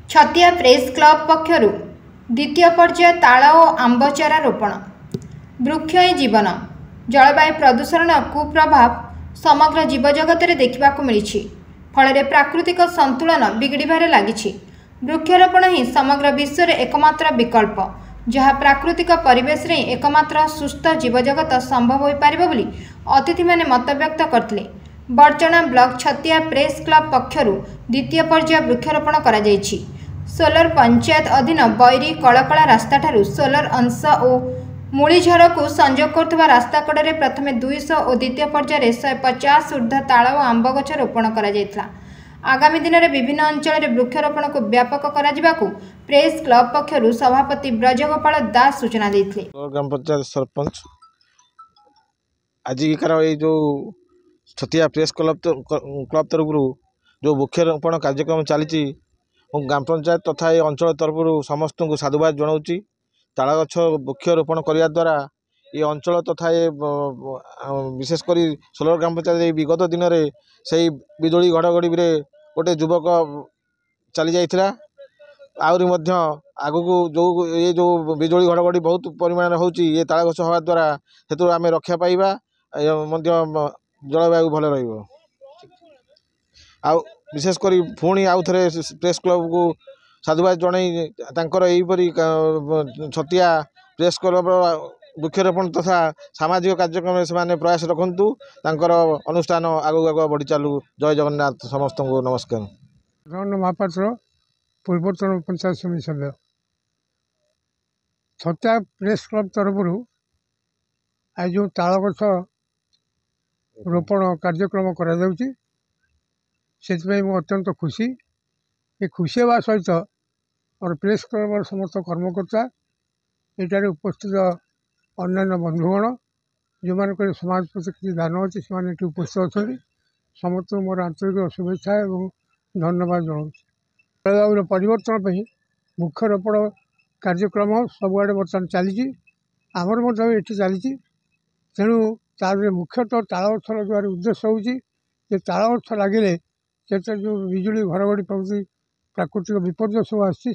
छतिया press club पक्षरु द्वितीय पर्याय ताल और आंबचारा रोपण। वृक्ष ही जीवन। जलवायु प्रदूषण कुप्रभाव समग्र जीवजगत में देखा मिली। फल प्राकृतिक संतुलन बिगड़बार लगी। वृक्षरोपण ही समग्र विश्व में एकमात्र विकल्प जहाँ प्राकृतिक परिवेश में एकमात्र सुस्थ जीवजगत संभव हो पार बोली अतिथि मैंने मत व्यक्त करते। बड़चणा ब्लॉक छतिया प्रेस क्लब पक्षरु द्वितीय पर्याय वृक्षरोपण करा जायछि। सोलर पंचायत अधीन बैरी कलकला रास्ता ठारू सोलर अंश और मूलीझर को संजोग करथुवा रास्ता कड़े प्रथमे 200 और द्वितीय पर्याय 150 ऊर्ध्व ताल और आंब गछ रोपण करा जायथिला। आगामी दिन में विभिन्न अंचल वृक्षरोपण को व्यापक करा प्रेस क्लब पक्षरु सभापति ब्रजगोपाल दास सूचना देथिले। ग्राम पंचायत सरपंच आजिकार ये जो छतिया प्रेस क्लब तरफ जो वृक्षरोपण कार्यक्रम चली ग्राम पंचायत तथा ये अंचल तरफ समस्त को साधुवाद जनाऊँगी। ताल गछ वृक्षरोपण करने द्वारा ये अंचल तथा ये विशेषकर सोलर ग्राम पंचायत विगत दिन में से बिजुली घड़घड़ी गोटे युवक चली जाइथिला। आहरी आग को जो बिजुली घड़घड़ी बहुत परिमाण होची ये ताल गछ हवा द्वारा से आम रक्षा पाइबा जलवायु भल रहिबो। विशेषकर पुणी आउ थे प्रेस क्लब को साधुवाद जन तांकर यहीपरी छतिया प्रेस क्लब वृक्षरोपण तथा सामाजिक कार्यक्रम से प्रयास रखु तांकर अनुष्ठान आगू आगू बढ़ी चालू। जय जगन्नाथ समस्त को नमस्कार। महापात्र पूर्वतन पंचायत समिति सभ्य छतिया प्रेस क्लब तरफ आज जो ताल गछ रोपण कार्यक्रम करा जाउची से मु अत्यंत खुशी। ये खुशी होगा सहित और प्रेस क्लब समस्त कर्मकर्ता ये उपस्थित अन्य बंधुगण जो मान समाज प्रति किसी दान अच्छे से उपस्थित अच्छा समस्त मोर आंतरिक शुभेच्छा और धन्यवाद जनाऊँ। जलवायु परिवर्तन वृक्षरोपण कार्यक्रम सबुआड़े बर्तमान चली आमर ये चली तेणु तार मुख्यतः ताल गछ लगार उद्देश्य हूँ ताल गछ लगे से जो बिजुली घड़घड़ी प्रभृति प्राकृतिक विपर्य सब आसी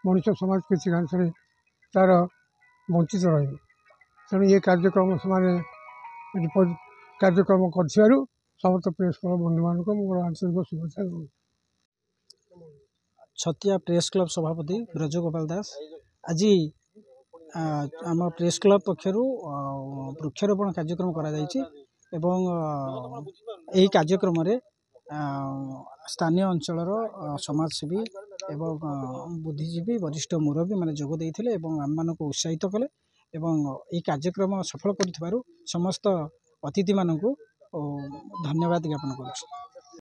मनुष्य समाज किसी अंश तार वंचित रही। तेणु ये कार्यक्रम से कार्यक्रम कर समस्त प्रेस क्लब बंधु मान मोर आंतरिक शुभेच्छा। छतिया प्रेस क्लब सभापति ब्रजगोपाल दास आज आम प्रेस क्लब पक्षर वृक्षरोपण कार्यक्रम करा कार्यक्रम रे स्थानीय अंचलर समाजसेवी एवं बुद्धिजीवी वरिष्ठ मुरब्बी माने जोग देइथिले एवं आम मान को उत्साहित कले एवं ये कार्यक्रम सफल करिथिबारु समस्त अतिथि मानक धन्यवाद ज्ञापन करूँ।